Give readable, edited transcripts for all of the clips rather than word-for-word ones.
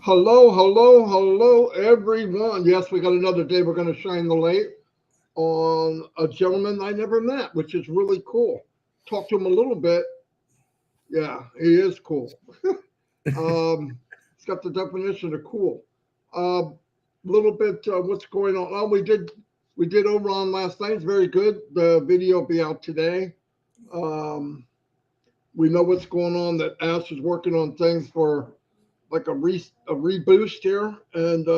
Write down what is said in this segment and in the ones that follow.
Hello, hello, hello, everyone. Yes, we got another day. We're going to shine the light on a gentleman I never met, which is really cool. Talk to him a little bit. Yeah, he is cool. It's got the definition of cool. A little bit what's going on. Oh, we did over on last night. It's very good. The video will be out today. Um, we know what's going on. That Ash is working on things for like a reboost here, and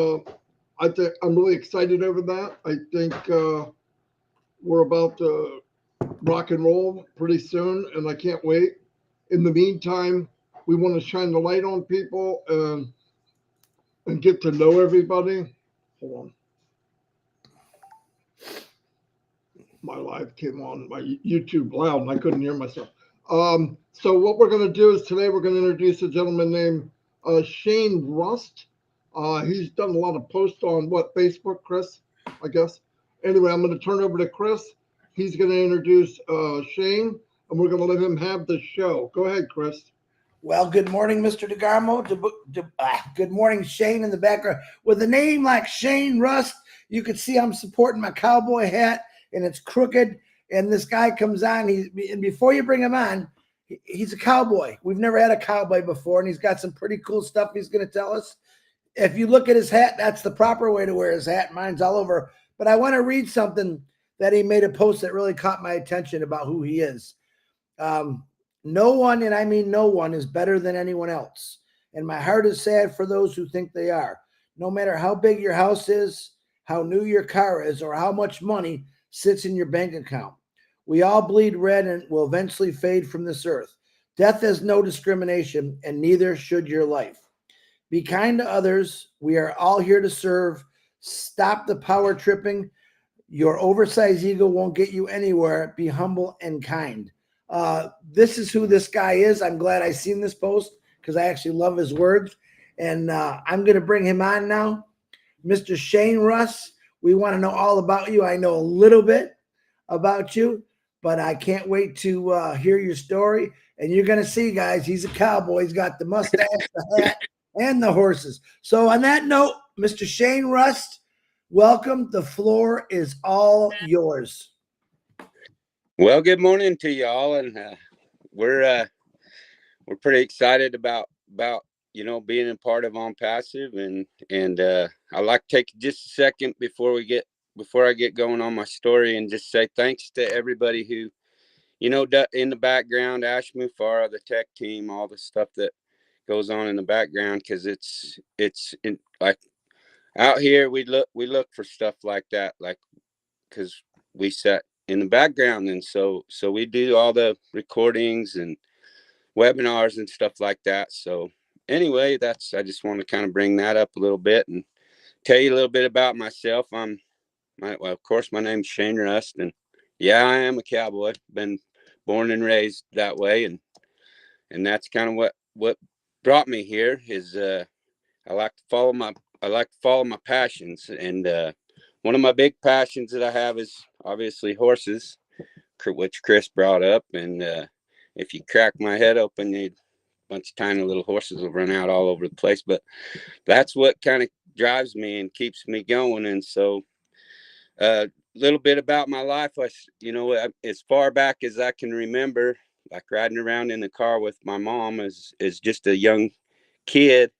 I think I'm really excited over that. I think we're about to rock and roll pretty soon, and I can't wait. In the meantime, we want to shine the light on people and get to know everybody. Hold on, my live came on my YouTube loud, and I couldn't hear myself. So what we're going to do is today we're going to introduce a gentleman named Shane Rust. He's done a lot of posts on what Facebook, Chris, I guess. Anyway, I'm going to turn over to Chris. He's going to introduce Shane, and we're going to let him have the show. Go ahead, Chris. Well, good morning, Mr. DeGarmo. Good morning, Shane, in the background. With a name like Shane Rust, you can see I'm supporting my cowboy hat, and it's crooked. And this guy comes on. And before you bring him on, he's a cowboy. We've never had a cowboy before, and he's got some pretty cool stuff he's going to tell us. If you look at his hat, that's the proper way to wear his hat. Mine's all over. But I want to read something that he made a post that really caught my attention about who he is. No one, and I mean no one, is better than anyone else. And my heart is sad for those who think they are. No matter how big your house is, how new your car is, or how much money sits in your bank account. We all bleed red and will eventually fade from this earth. Death has no discrimination, and neither should your life. Be kind to others. We are all here to serve. Stop the power tripping. Your oversized ego won't get you anywhere. Be humble and kind. This is who this guy is. I'm glad I seen this post because I actually love his words. And I'm going to bring him on now. Mr. Shane Russ, we want to know all about you. I know a little bit about you, but I can't wait to hear your story. And you're going to see, guys, he's a cowboy. He's got the mustache, the hat, and the horses. So on that note, Mr. Shane Rust, welcome. The floor is all yours. Well, good morning to y'all, and we're pretty excited about being a part of ONPASSIVE, and I'd like to take just a second before I get going on my story and just say thanks to everybody who in the background, Ash Mufara, the tech team, all the stuff that goes on in the background, because like out here we look for stuff like that, like because we sat in the background, and so we do all the recordings and webinars and stuff like that. So anyway, I just want to kind of bring that up a little bit and tell you a little bit about myself. Of course, my name's Shane Rust, and yeah, I am a cowboy. Been born and raised that way, and that's kind of what brought me here. Is I like to follow my passions, and one of my big passions that I have is obviously horses, which Chris brought up. And if you crack my head open, a bunch of tiny little horses will run out all over the place. But that's what kind of drives me and keeps me going. And so a little bit about my life, as far back as I can remember, like riding around in the car with my mom as just a young kid.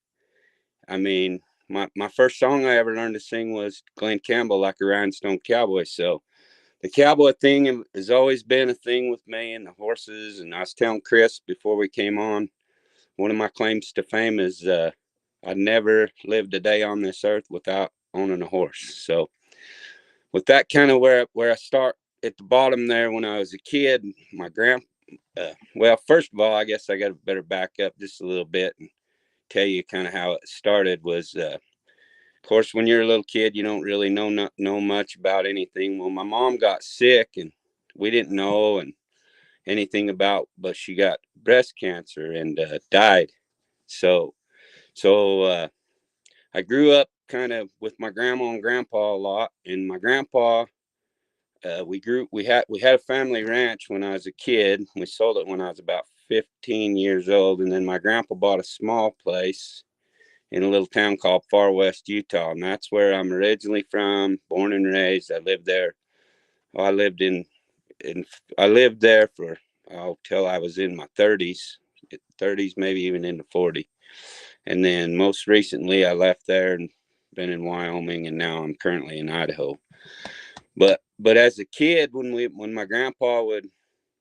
I mean, my first song I ever learned to sing was Glenn Campbell, Like a Rhinestone Cowboy. So the cowboy thing has always been a thing with me, and the horses. And I was telling Chris before we came on, one of my claims to fame is I never lived a day on this earth without owning a horse. So with that, kind of where I start at the bottom there, when I was a kid, my well, first of all, I guess I got to better back up just a little bit and tell you kind of how it started. Was of course, when you're a little kid, you don't really know much about anything. Well, my mom got sick, and we didn't know and anything about, but she got breast cancer and died. So I grew up kind of with my grandma and grandpa a lot, and my grandpa. We had a family ranch when I was a kid. We sold it when I was about 15 years old, and then my grandpa bought a small place in a little town called Far West, Utah. And that's where I'm originally from, born and raised. I lived there. Oh, I lived there for, till I was in my 30s, maybe even into 40. And then most recently I left there and been in Wyoming, and now I'm currently in Idaho. But as a kid, when my grandpa would,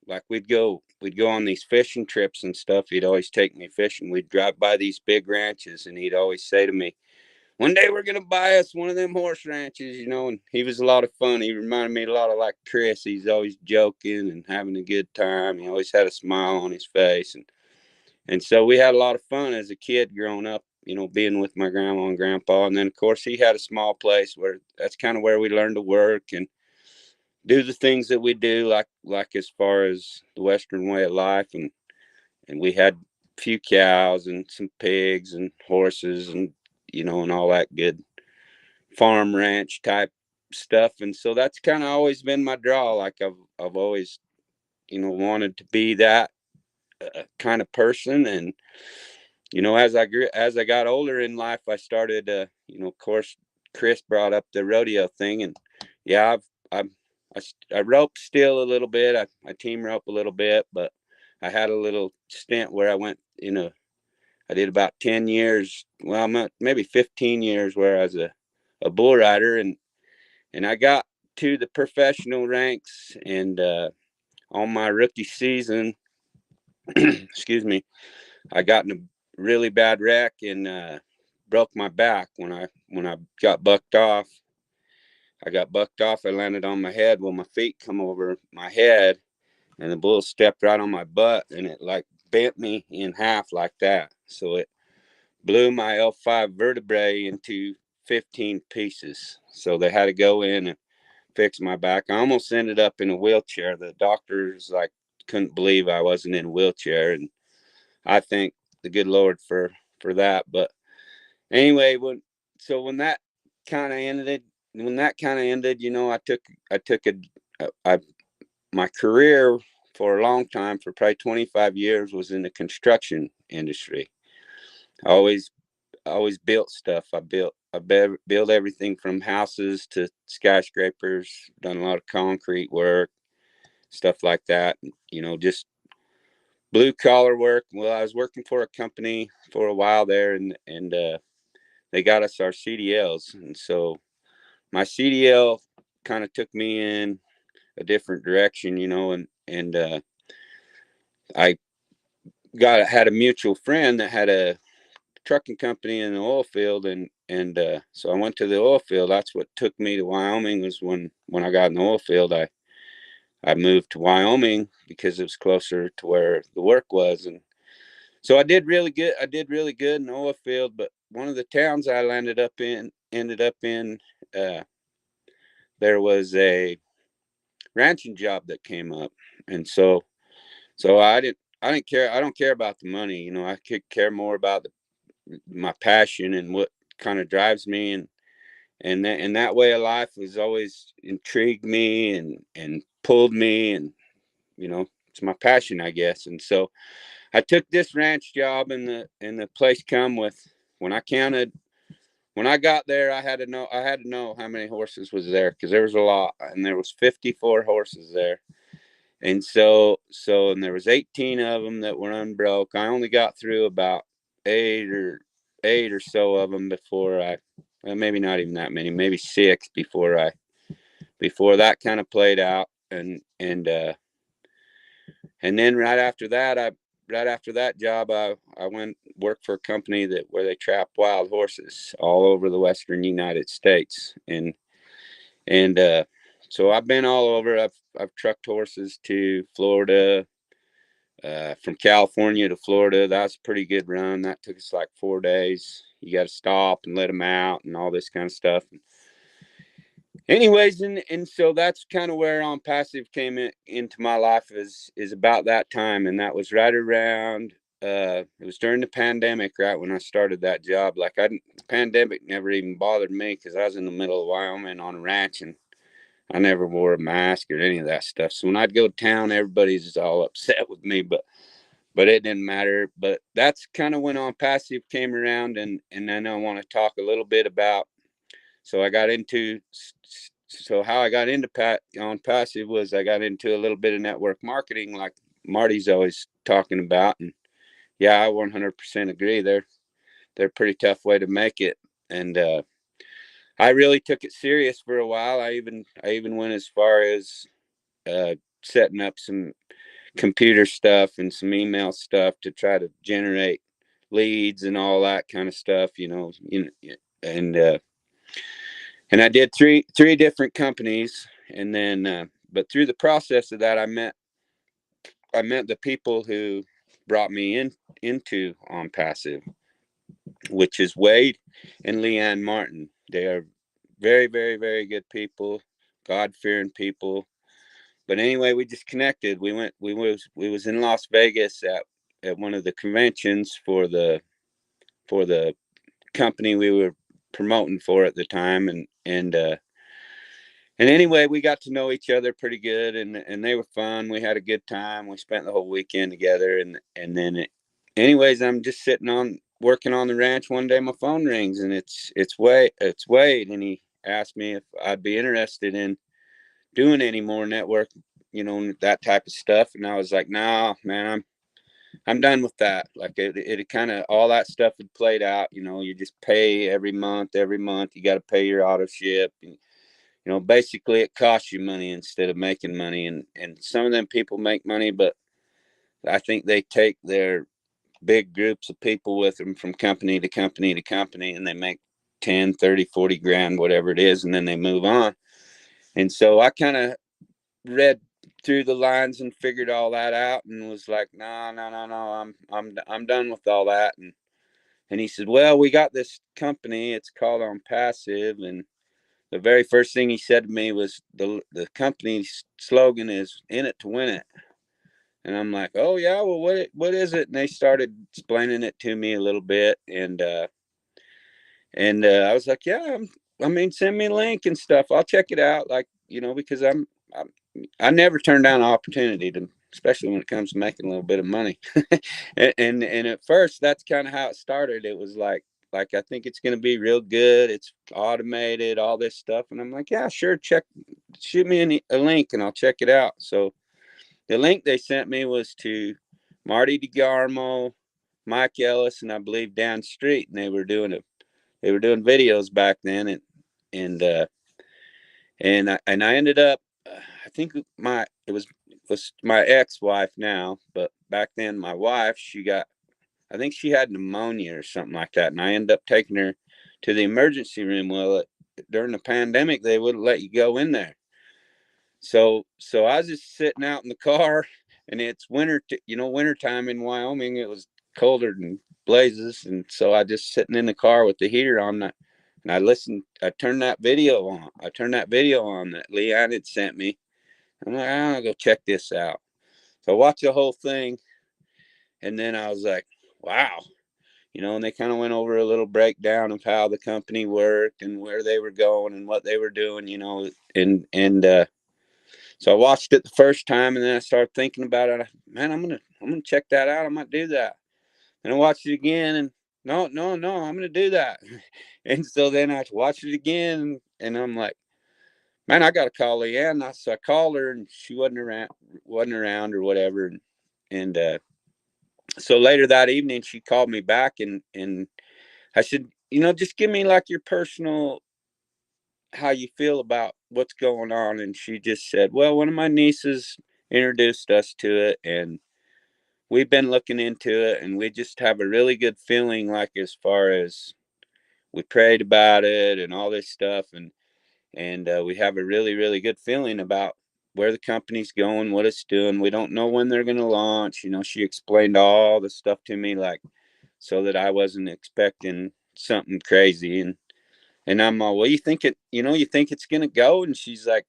like, we'd go on these fishing trips and stuff, he'd always take me fishing. We'd drive by these big ranches, and he'd always say to me, one day we're gonna buy us one of them horse ranches, you know. And he was a lot of fun. He reminded me a lot of like Chris. He's always joking and having a good time. He always had a smile on his face, and so we had a lot of fun as a kid growing up, you know, being with my grandma and grandpa. And then of course he had a small place where that's kind of where we learned to work and do the things that we do, like as far as the Western way of life. And we had a few cows and some pigs and horses and, you know, and all that good farm ranch type stuff. And so that's kind of always been my draw. Like I've always, you know, wanted to be that kind of person. And you know, as I got older in life, I started, you know, of course, Chris brought up the rodeo thing, and yeah, I rope still a little bit. I team rope a little bit, but I had a little stint where I went, you know, I did about 10 years, well, maybe 15 years where I was a bull rider, and I got to the professional ranks, and on my rookie season, excuse me, I got in a really bad wreck and broke my back when I got bucked off. I got bucked off. I landed on my head. Well, my feet come over my head, and the bull stepped right on my butt, and it like bent me in half like that. So it blew my L5 vertebrae into 15 pieces. So they had to go in and fix my back. I almost ended up in a wheelchair. The doctors like couldn't believe I wasn't in a wheelchair, and I thank the good Lord for that. But anyway, when that kind of ended, you know, I took my career for a long time, for probably 25 years, was in the construction industry. I always built stuff. I built everything from houses to skyscrapers, done a lot of concrete work, stuff like that. You know, just blue collar work. Well, I was working for a company for a while there, and they got us our CDLs, and so my CDL kind of took me in a different direction, you know, and I had a mutual friend that had a trucking company in the oil field, and so I went to the oil field. That's what took me to Wyoming. Was when I got in the oil field, I moved to Wyoming because it was closer to where the work was. And so I did really good. I did really good in the oil field, but one of the towns I ended up in, there was a ranching job that came up, and so I didn't care. I don't care about the money. You know, I could care more about my passion and what kind of drives me, and that way of life has always intrigued me and pulled me, and you know, it's my passion, I guess. And so I took this ranch job, and the place come with, when I got there, I had to know how many horses was there, because there was a lot, and there was 54 horses there. And and there was 18 of them that were unbroke. I only got through about eight or so of them before well, maybe not even that many, maybe 6 before that kind of played out. And then right after that job, I went work for a company where they trap wild horses all over the Western United States. And so I've been all over. I've trucked horses to Florida, from California to Florida. That's a pretty good run. That took us like 4 days. You got to stop and let them out and all this kind of stuff. Anyways, and so that's kind of where ONPASSIVE came into my life, is about that time. And that was right around, it was during the pandemic, right when I started that job. Like, the pandemic never even bothered me, because I was in the middle of Wyoming on a ranch, and I never wore a mask or any of that stuff. So when I'd go to town, everybody's all upset with me. But but it didn't matter. But that's kind of when ONPASSIVE came around, and then I want to talk a little bit about. So how I got into ONPASSIVE was I got into a little bit of network marketing, like Marty's always talking about, and yeah, I 100% agree. They're a pretty tough way to make it, and I really took it serious for a while. I even went as far as setting up some computer stuff and some email stuff to try to generate leads and all that kind of stuff, and I did three different companies, and then but through the process of that, I met the people who brought me into ONPASSIVE, which is Wade and Leanne Martin. They are very, very, very good people, God-fearing people. But anyway, we just connected. We was in Las Vegas at one of the conventions for the company we were promoting for at the time, and anyway, we got to know each other pretty good, and they were fun. We had a good time. We spent the whole weekend together, and then anyways, I'm just working on the ranch one day. My phone rings, and it's Wade, and he asked me if I'd be interested in doing any more network, that type of stuff. And I was like, no, man, I'm done with that. Like it kind of, all that stuff had played out. You just pay every month. You got to pay your auto ship. And, basically it costs you money instead of making money. And some of them people make money, but I think they take their big groups of people with them from company to company to company, and they make 10, 30, 40 grand, whatever it is. And then they move on. And so I kind of read through the lines and figured all that out, and was like, no, I'm done with all that. And he said, well, we got this company, it's called ONPASSIVE, and the very first thing he said to me was the company's slogan is "in it to win it." And I'm like, oh yeah, well, what is it? And they started explaining it to me a little bit, and I was like, yeah, send me a link and stuff. I'll check it out, like, because I never turn down an opportunity to, especially when it comes to making a little bit of money. and at first, that's kind of how it started. It was like I think it's going to be real good. It's automated, all this stuff, and I'm like, yeah, sure. Shoot me a link, and I'll check it out. So the link they sent me was to Marty DeGarmo, Mike Ellis, and I believe Dan Street, and they were doing videos back then, and I ended up, I think it was my ex-wife now, but back then my wife, I think she had pneumonia or something like that, and I ended up taking her to the emergency room. Well, during the pandemic, they wouldn't let you go in there. So I was just sitting out in the car, and it's wintertime in Wyoming. It was colder than blazes, and so I just sitting in the car with the heater on that. And I turned that video on. That Leanne had sent me. I'm like, I'm gonna go check this out. So I watched the whole thing, and then I was like, wow. And they kind of went over a little breakdown of how the company worked and where they were going and what they were doing, and so I watched it the first time, and then I started thinking about it. Man, I'm gonna check that out. I might do that. And I watched it again, and no, I'm gonna do that. And so then I watched it again, and I'm like, man, I gotta call Leanne. So I called her, and she wasn't around or whatever. And so later that evening, she called me back, and I said, just give me like your personal, how you feel about what's going on. And she just said, well, one of my nieces introduced us to it, and we've been looking into it, and we just have a really good feeling, like as far as we prayed about it and all this stuff, and we have a really, really good feeling about where the company's going, what it's doing. We don't know when they're going to launch. She explained all the stuff to me, like, so that I wasn't expecting something crazy. And I'm all, well, you think it's going to go? And she's like,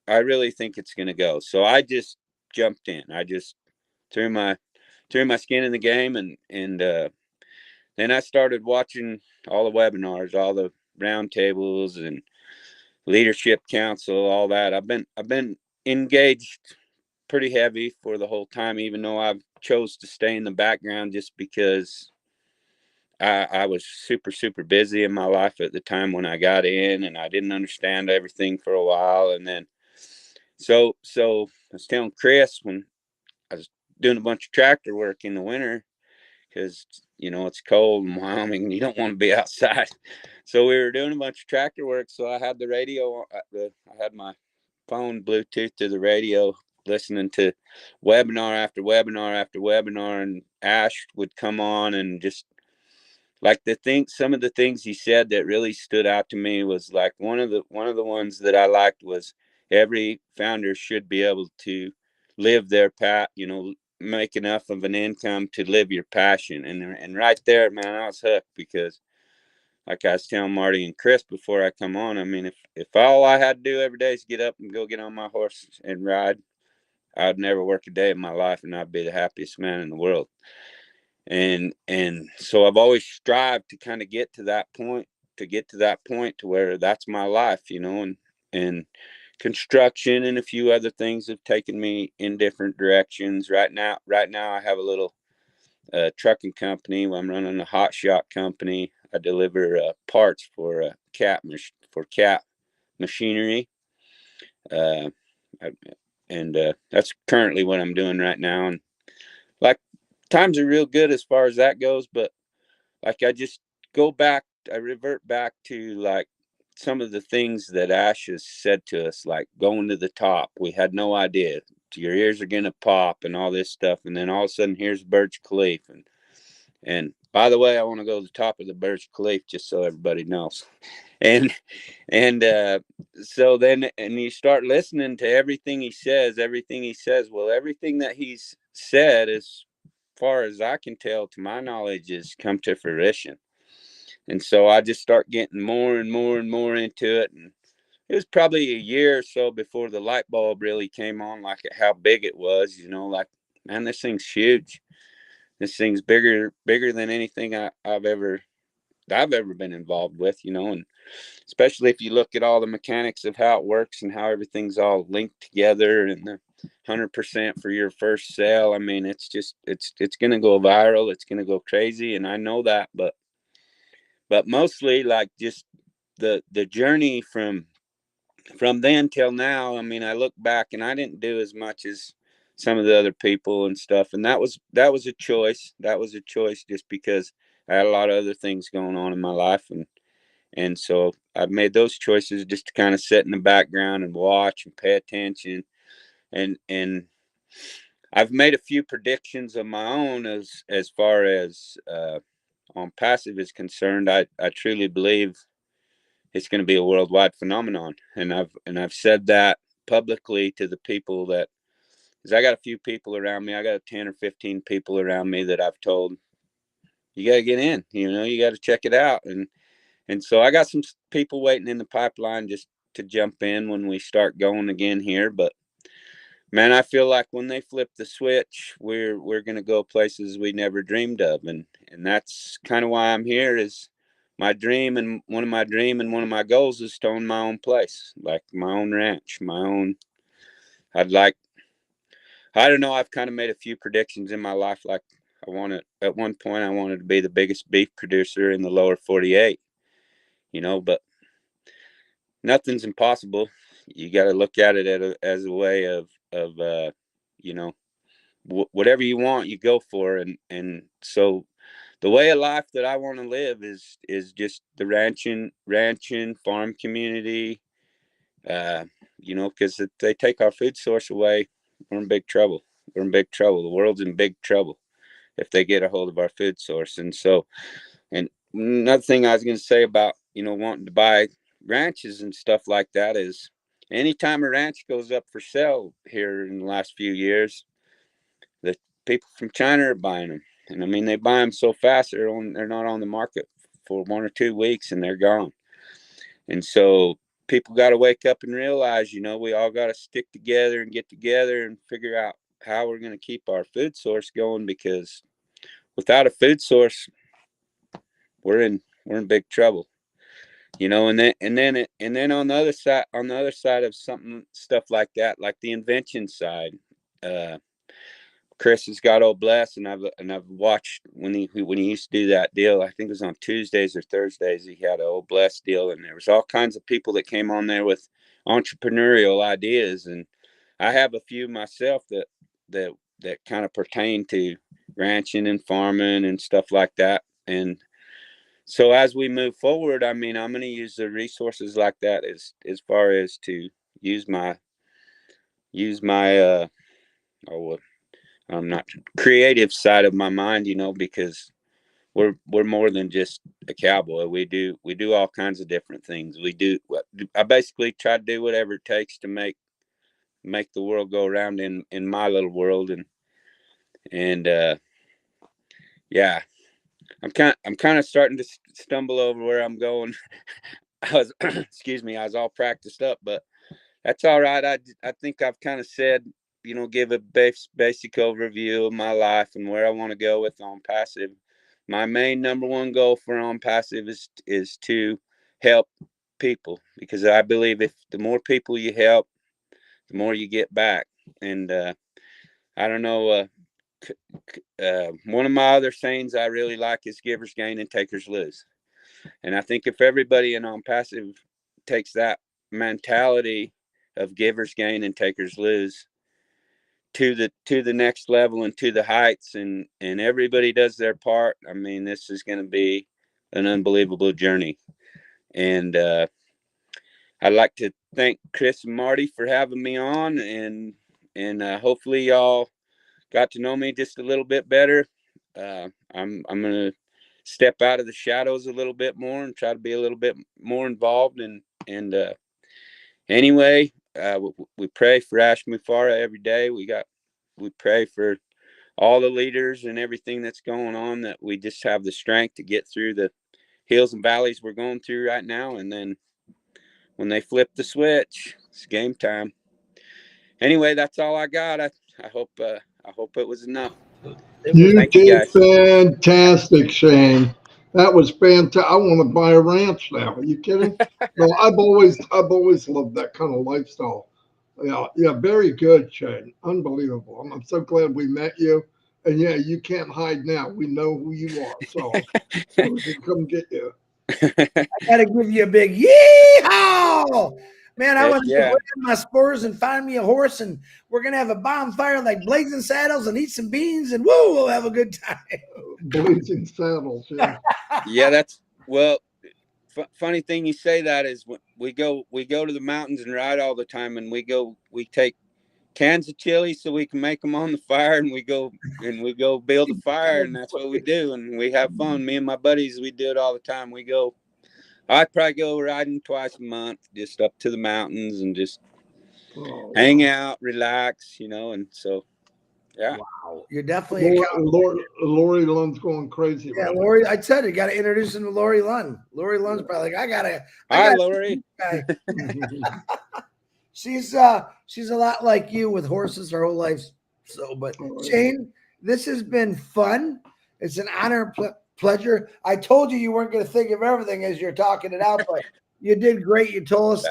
I really think it's going to go. So I just jumped in. I just threw my skin in the game, and then I started watching all the webinars, all the roundtables and leadership council, all that. I've been engaged pretty heavy for the whole time, even though I've chose to stay in the background just because I was super, super busy in my life at the time when I got in, and I didn't understand everything for a while. And then, so I was telling Chris when I was doing a bunch of tractor work in the winter, because, you know, it's cold in Wyoming and you don't want to be outside. So we were doing a bunch of tractor work. So I had the radio, I had my phone Bluetooth to the radio, listening to webinar after webinar after webinar, and Ash would come on, and just like some of the things he said that really stood out to me was like one of the ones that I liked was every founder should be able to live their path, you know, make enough of an income to live your passion. And right there, man, I was hooked, because like I was telling Marty and Chris before I come on, I mean, if all I had to do every day is get up and go get on my horse and ride, I'd never work a day in my life, and I'd be the happiest man in the world. And so I've always strived to kind of get to that point, to where that's my life, you know. And construction and a few other things have taken me in different directions. Right now I have a little trucking company. I'm running a hot shot company. I deliver parts for cat machinery, uh, and that's currently what I'm doing right now. And like, times are real good as far as that goes, but like I revert back to like some of the things that Ash has said to us, like going to the top. We had no idea your ears are gonna pop and all this stuff, and then all of a sudden here's Burj Khalifa. And by the way, I want to go to the top of the Burj Khalifa, just so everybody knows. And so then, and you start listening to everything he says. Well, everything that he's said, as far as I can tell, to my knowledge, has come to fruition. And so I just start getting more and more and more into it. And it was probably a year or so before the light bulb really came on, like how big it was, you know, like, man, this thing's huge. This thing's bigger than anything I've ever been involved with, you know. And especially if you look at all the mechanics of how it works and how everything's all linked together, and the 100% for your first sale. I mean, it's just, it's going to go viral. It's going to go crazy. And I know that, but mostly like just the journey from then till now. I mean, I look back and I didn't do as much as some of the other people and stuff. And that was a choice. That was a choice just because I had a lot of other things going on in my life. And so I've made those choices just to kind of sit in the background and watch and pay attention. And I've made a few predictions of my own as far as ONPASSIVE is concerned. I truly believe it's going to be a worldwide phenomenon. And I've said that publicly to the people that, because I got a few people around me. I got 10 or 15 people around me that I've told, you got to get in, you know, you got to check it out. And so I got some people waiting in the pipeline just to jump in when we start going again here. But man, I feel like when they flip the switch, we're going to go places we never dreamed of. And that's kind of why I'm here. Is my dream, and one of my goals is to own my own place, like my own ranch, my own. I don't know, I've kind of made a few predictions in my life. Like, at one point I wanted to be the biggest beef producer in the lower 48, you know, but nothing's impossible. You got to look at it as a way of you know, whatever you want, you go for. And so the way of life that I want to live is just the ranching farm community. You know, because if they take our food source away, we're in big trouble. The world's in big trouble if they get a hold of our food source. And so, and another thing I was going to say about, you know, wanting to buy ranches and stuff like that is, anytime a ranch goes up for sale here in the last few years, the people from China are buying them. And I mean, they buy them so fast, they're not on the market for 1 or 2 weeks and they're gone. And so people got to wake up and realize, you know, we all got to stick together and get together and figure out how we're going to keep our food source going, because without a food source, we're in big trouble, you know. And then on the other side of stuff like that, like the invention side, Chris has got Old Bless, and I've watched when he used to do that deal. I think it was on Tuesdays or Thursdays. He had an Old Bless deal, and there was all kinds of people that came on there with entrepreneurial ideas, and I have a few myself that kind of pertain to ranching and farming and stuff like that. And so as we move forward, I mean, I'm going to use the resources like that as far as to use my oh, I'm not creative side of my mind, you know, because we're more than just a cowboy. We do all kinds of different things. I basically try to do whatever it takes to make the world go around in my little world. And yeah, I'm kind of starting to stumble over where I'm going. I was excuse me, I was all practiced up, but that's all right. I think I've kind of said, you know, give a basic overview of my life and where I want to go with ONPASSIVE. My main number one goal for ONPASSIVE is to help people, because I believe if the more people you help, the more you get back. And I don't know, one of my other sayings I really like is givers gain and takers lose. And I think if everybody in ONPASSIVE takes that mentality of givers gain and takers lose to the next level and to the heights, and everybody does their part, I mean, this is going to be an unbelievable journey. And I'd like to thank Chris and Marty for having me on, and hopefully y'all got to know me just a little bit better. I'm going to step out of the shadows a little bit more and try to be a little bit more involved. And anyway, we pray for Ash Mufara every day. We pray for all the leaders and everything that's going on, that we just have the strength to get through the hills and valleys we're going through right now. And then when they flip the switch, it's game time. Anyway, that's all I got. I hope it was enough. You Thank you, did guys. fantastic, Shane. That was fantastic. I want to buy a ranch now. Are you kidding? No, I've always loved that kind of lifestyle. Yeah, yeah, very good, Shane. Unbelievable. I'm so glad we met you. And yeah, you can't hide now. We know who you are, so we can come get you. I gotta give you a big yeehaw, man. I Heck want to yeah. put in my spurs and find me a horse, and we're gonna have a bonfire like Blazing Saddles and eat some beans, and woo, we'll have a good time. Blazing Saddles, yeah. Yeah, that's well. Funny thing you say that is, when we go to the mountains and ride all the time, and we take cans of chili so we can make them on the fire, and we go build a fire, and that's what we do, and we have fun. Me and my buddies, we do it all the time. I'd probably go riding twice a month, just up to the mountains and just hang out, relax, you know. And so, yeah. Wow, you're definitely a Lori Lund's going crazy. yeah, Right Lori. I said you got to introduce him to Lori Lund. Lori Lund's probably like, Hi, Lori. She's a lot like you with horses her whole life. So, but Shane, this has been fun. It's an honor and pleasure. I told you weren't going to think of everything as you're talking it out, but you did great. You told us.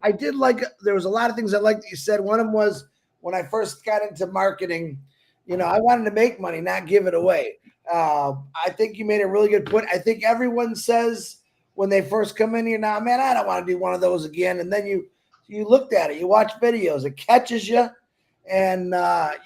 I did like. There was a lot of things I liked that you said. One of them was when I first got into marketing. You know, I wanted to make money, not give it away. I think you made a really good point. I think everyone says when they first come in here, now, man, I don't want to do one of those again. And then you looked at it, you watch videos, it catches you, and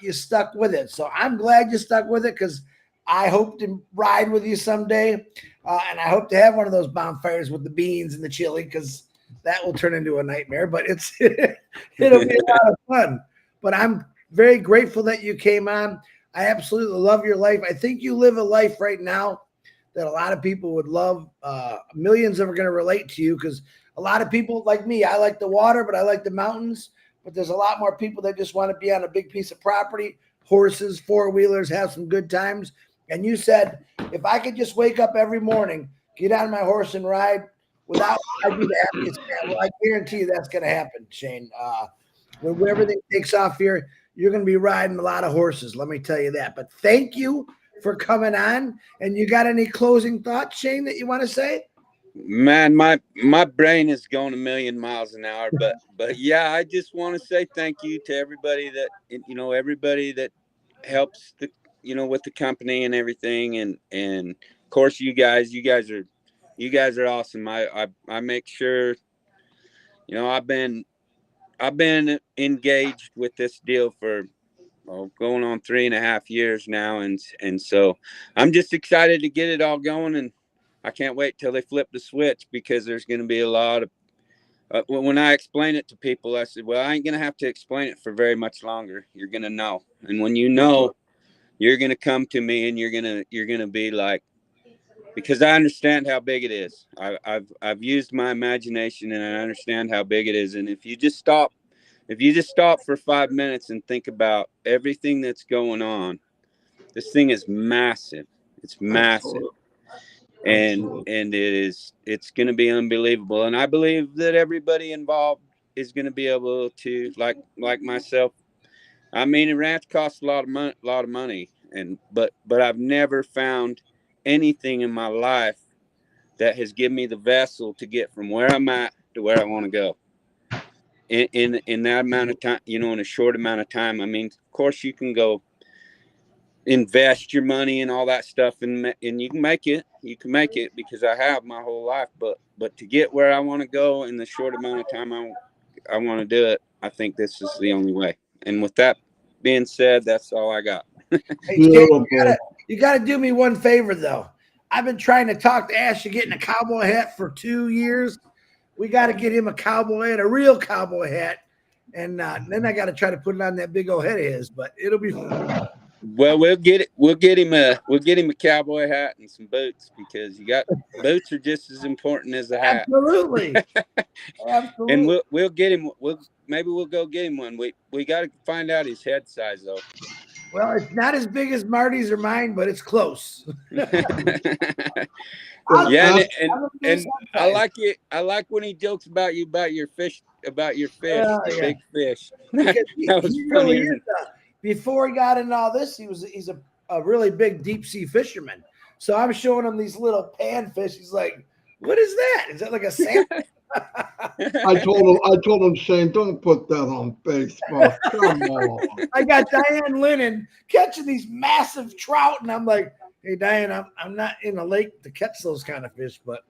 you stuck with it. So I'm glad you stuck with it, because I hope to ride with you someday. And I hope to have one of those bonfires with the beans and the chili, because that will turn into a nightmare, but it'll be a lot of fun. But I'm very grateful that you came on. I absolutely love your life. I think you live a life right now that a lot of people would love. Millions of them are going to relate to you, because a lot of people like me, I like the water, but I like the mountains. But there's a lot more people that just want to be on a big piece of property, horses, four-wheelers, have some good times. And you said, if I could just wake up every morning, get on my horse and ride without, I'd be the happiest man. Well, I guarantee you that's going to happen, Shane. When everything takes off here, you're going to be riding a lot of horses. Let me tell you that. But thank you for coming on. And you got any closing thoughts, Shane, that you want to say? Man, my brain is going a million miles an hour, but yeah, I just want to say thank you to everybody that helps the, you know, with the company and everything. And of course you guys are awesome. I make sure, you know, I've been engaged with this deal for going on 3.5 years now. And so I'm just excited to get it all going. And I can't wait till they flip the switch, because there's going to be a lot of, when I explain it to people, I said, well, I ain't going to have to explain it for very much longer. You're going to know. And when you know, you're going to come to me, and you're going to be like, because I understand how big it is. I've used my imagination, and I understand how big it is. And if you just stop for 5 minutes and think about everything that's going on, this thing is massive. It's massive. And it's going to be unbelievable. And I believe that everybody involved is going to be able to, like myself. I mean, a ranch costs a lot of money, but I've never found anything in my life that has given me the vessel to get from where I'm at to where I want to go in that amount of time, you know, in a short amount of time. I mean, of course you can go invest your money and all that stuff, and you can make it because I have my whole life, but to get where I want to go in the short amount of time I want to do it, I think this is the only way. And with that being said, that's all I got. Hey, Shane, you gotta do me one favor though. I've been trying to talk to Ash to getting a cowboy hat for 2 years. We got to get him a cowboy hat, a real cowboy hat, and then I got to try to put it on that big old head of his. But it'll be fun. Well, we'll get him a cowboy hat and some boots, because boots are just as important as the hat. Absolutely. Absolutely. And we'll get him. Maybe we'll go get him one. We got to find out his head size though. Well, it's not as big as Marty's or mine, but it's close. Yeah, and I like it. I like when he jokes about your fish, the big fish. That was he funny. really is, before he got into all this, he's a really big deep sea fisherman. So I'm showing him these little panfish. He's like, "What is that? Is that like a salmon?" I told him, Shane, don't put that on Facebook. Come on. I got Diane Lennon catching these massive trout, and I'm like, "Hey, Diane, I'm not in the lake to catch those kind of fish." But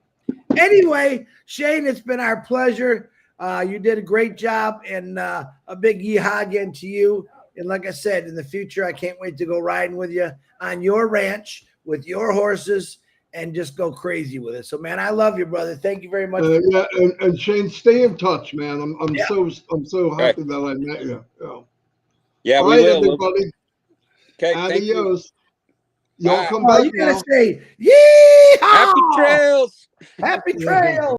anyway, Shane, it's been our pleasure. You did a great job, and a big yeehaw again to you. And like I said, in the future, I can't wait to go riding with you on your ranch with your horses and just go crazy with it. So, man, I love you, brother. Thank you very much. Yeah, and Shane, stay in touch, man. I'm so happy that I met you. Yeah, all we right, will. everybody. Okay, adios. Y'all come Oh, back you now. gotta say, yeehaw! Happy trails. Happy trails.